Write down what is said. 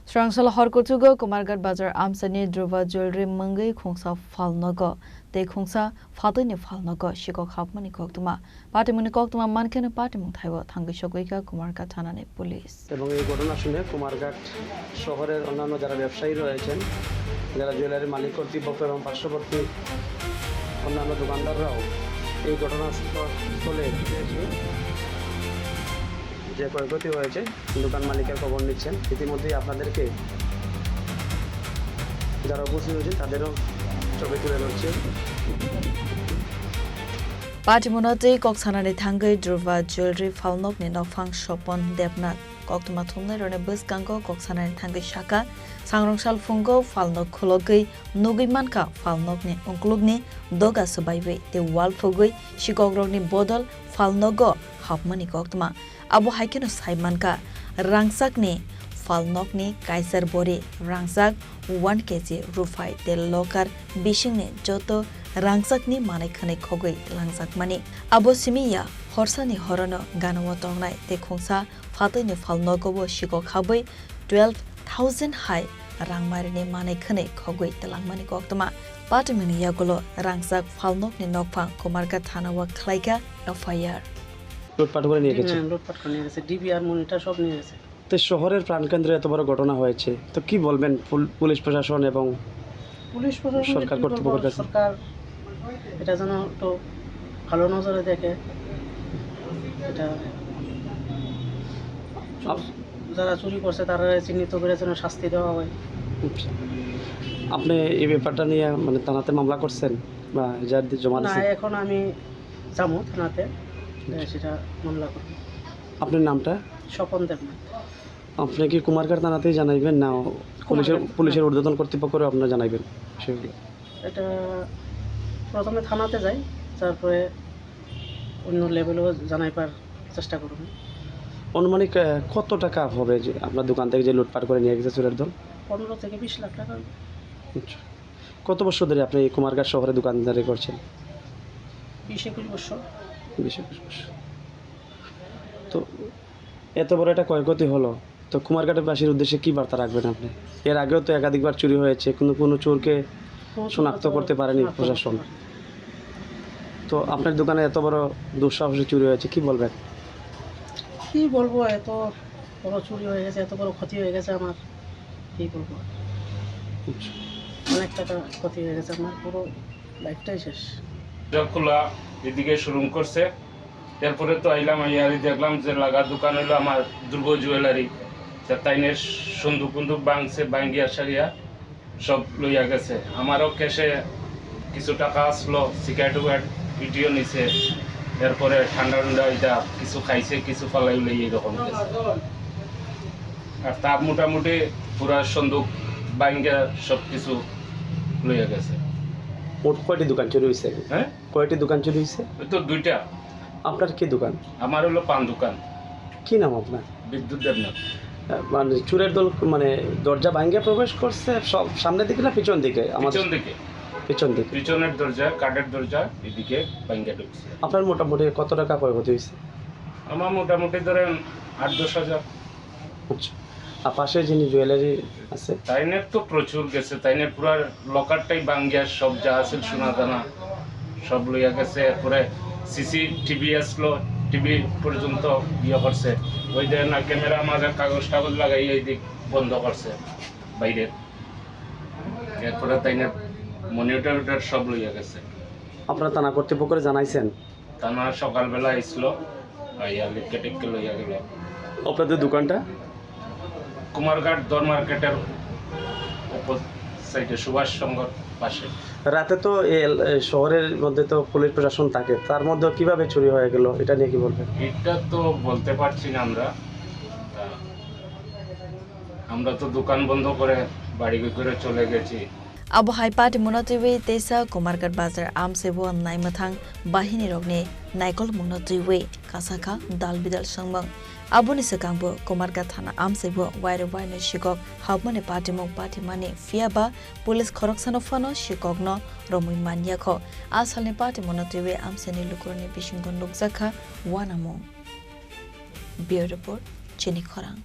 Srangsal Horkwthugo Kumarghat Bazar Amchai Dhruva Jewellery Mwngui Khungsa Phalnogo Khungsa Phatwi Phalnogo Sikok Habmani Koktwma Patimwng Koktwma Mankhe Patimwng Thaio Thangwi Sogwikha Kumarghat Thanani Police এবং এই ঘটনা শুনে কুমারঘাট শহরের অন্যান্য যারা ব্যবসায়ী রয়েছেন যারা জুয়েলারি মালিক কর্তৃপক্ষ এবং পার্শ্ববর্তী অন্যান্য দোকানদাররাও এই ঘটনাস্থলে এসে যে ক্ষয়ক্ষতি হয়েছে দোকান মালিকের খবর নিচ্ছেন ইতিমধ্যেই আপনাদেরকে যারা উপস্থিত হয়েছেন তাদেরও ছবি তুলে ধরছে Patimwng Koktwma Thangwi Dhruva Jewellery Phalnogo Nokphang Sopon Debnath Koktwma Rone Buskango Koktwma Thangwi Shaka Srangsal Fungo Phalnogo Khulogui Nugui Manka Phalnogo Onklugni Doga Subaiwe The Walfogui Sikok Bodol Phalnogo Habmani Koktwma Abo Haikeno Saimanka Rangsakni Phalnogo Kaiser Bori Rangsak 1 kg Rufai The Lokar Bishingni Joto Rangsakni Manekhane Khogui Langjakmani Abo Simiya Horsani Horono Ganawa Tongnai Te Khungsa Phatwi Phalnogo Sikok Habmani 12,000 high Rangmarini Manekhane Khogui Langmani Koktwma Patimwng Yagulo Rangsak Phalnogo Nokphang Kumarghat Thanawa Khlaika FIR লুটপাট করে নিয়ে গেছে লুটপাট করে নিয়ে গেছে DVR monitor সব নিয়ে গেছে তো শহরের প্রাণকেন্দ্রে এত বড় ঘটনা হয়েছে তো কি বলবেন পুলিশ প্রশাসন এবং পুলিশ প্রশাসন সরকার কর্তৃপক্ষের কাছে সরকার এটা যেন একটু ভালো নজরে দেখে এটা যারা চুরি করছে তারা চিহ্নিত করে যেন শাস্তি দেওয়া হয় আপনি এই ব্যাপারটা নিয়ে মানে থানাতে মামলা করছেন বা যার জমা না দিয়েছেন এখন আমি যাবো থানাতে সেটা মামলা করব আপনার নামটা স্বপন দেবনাথ আপনি কি কুমারঘাট থানাতেই জানাইবেন না পুলিশের ঊর্ধ্বতন কর্তৃপক্ষেরও আপনারা জানাইবেন সেগুলো এটা প্রথমে থানাতে যাই তারপরে অন্য লেভেলেও জানাইবার চেষ্টা করব অনুমানিক কত টাকা হবে যে আপনার দোকান থেকে যে লুটপাট করে নিয়ে গেছে চোরের দল 15 থেকে 20 লাখ টাকা কত বছর ধরে আপনি এই কুমারঘাট শহরে দোকানদারি করছেন 20-21 বছর 20-21 বছর তো এত বড় একটা ক্ষয়ক্ষতি হলো তো কুমারঘাটের বাসীর উদ্দেশ্যে কি বার্তা রাখবেন আপনি এর আগেও তো একাধিকবার চুরি হয়েছে কিন্তু কোনো চোরকে শনাক্ত করতে পারেনি প্রশাসন তো আপনার দোকানে এত বড় দুঃসাহসী চুরি হয়েছে কি বলবেন কি বলবো এত বড় চুরি হয়ে গেছে এত বড় ক্ষতি হয়ে গেছে আমার কি বলবো অনেক টাকা ক্ষতি হয়ে গেছে আমার পুরো লাইফটাই শেষ খোলা এদিকে শুরু করছে এরপরে তো আইলাম আইয়ারি দেখলাম যে লাগা দোকান হলো আমার ধ্রুব জুয়েলারি তাইনের সন্দুক ভাঙছে ভাঙ্গিয়া সারিয়া সব লইয়া গেছে আমারও ক্যাশে কিছু টাকা আসলো সিগারেট ভিডিও নিছে এরপরে ঠান্ডা এটা কিছু খাইছে কিছু ফালাই লইয়া এরকম গেছে আর তার মোটামুটি পুরা সন্দুক ভাঙ্গিয়া সব কিছু লইয়া গেছে মোট কয়টি দোকান চুরি হয়েছে হ্যাঁ কয়টি দোকান চুরি হয়েছে তো দুইটা আপনার কি দোকান আমার হলো পান দোকান কি নাম আপনার বিদ্যুৎ দেবনাথ মানে চুরের দল মানে দরজা ভাঙ্গে প্রবেশ করছে সব সামনের দিকে না পিছন দিকে পিছন দিকে পিছনের দরজা কাঠের দরজা এদিকে ভাঙ্গে ঢুকছে আপনার মোটামুটি কত টাকা ক্ষয়ক্ষতি হয়েছে আমার মোটামুটি ধরেন 8-10 হাজার আচ্ছা আর পাশে যিনি জুয়েলারি আছে তাইনের তো প্রচুর গেছে তাইনের পুরো লকারটাই ভাঙ্গিয়া সব যা আছে সোনা দানা সব লইয়া গেছে এরপরে টিভি আসলো টিভি পর্যন্ত ইয়ে করছে ওই যে না ক্যামেরা মাঝে কাগজ লাগাই এই দিক বন্ধ করছে বাইরে এরপরে তাইনের মনিটর সব লইয়া গেছে আপনারা থানা কর্তৃপক্ষকে জানাইছেন থানা সকালবেলা আসলো আইয়া লিখকে লইয়া গেল আপনাদের দোকানটা কুমারঘাট দর মার্কেটের উপর সাইডে সুভাষ সংঘর পাশে রাতে তো শহরের মধ্যে তো পুলিশ প্রশাসন থাকে তার মধ্যে কিভাবে চুরি হয়ে গেল এটা নিয়ে কি বলবেন এটা তো বলতে পারছি না আমরা তো দোকান বন্ধ করে বাড়ি করে চলে গেছি Abo hai Patimwng Tesa Kumarghat Bazar Amchai Naimathang Bahini Rogni Naikol Mungwi Kasaka Dal Bidal Sangmang Aboni Sakangbo Kumarghat Thana Amchai Waire Sikok Habmani Patimwng Fiaba Police Khorang Sikokno Romui Manyakho Asalni Patimwng Amchai Lukurni Bishingon Nukjakha Wanamo Bureau Report Chini Khorang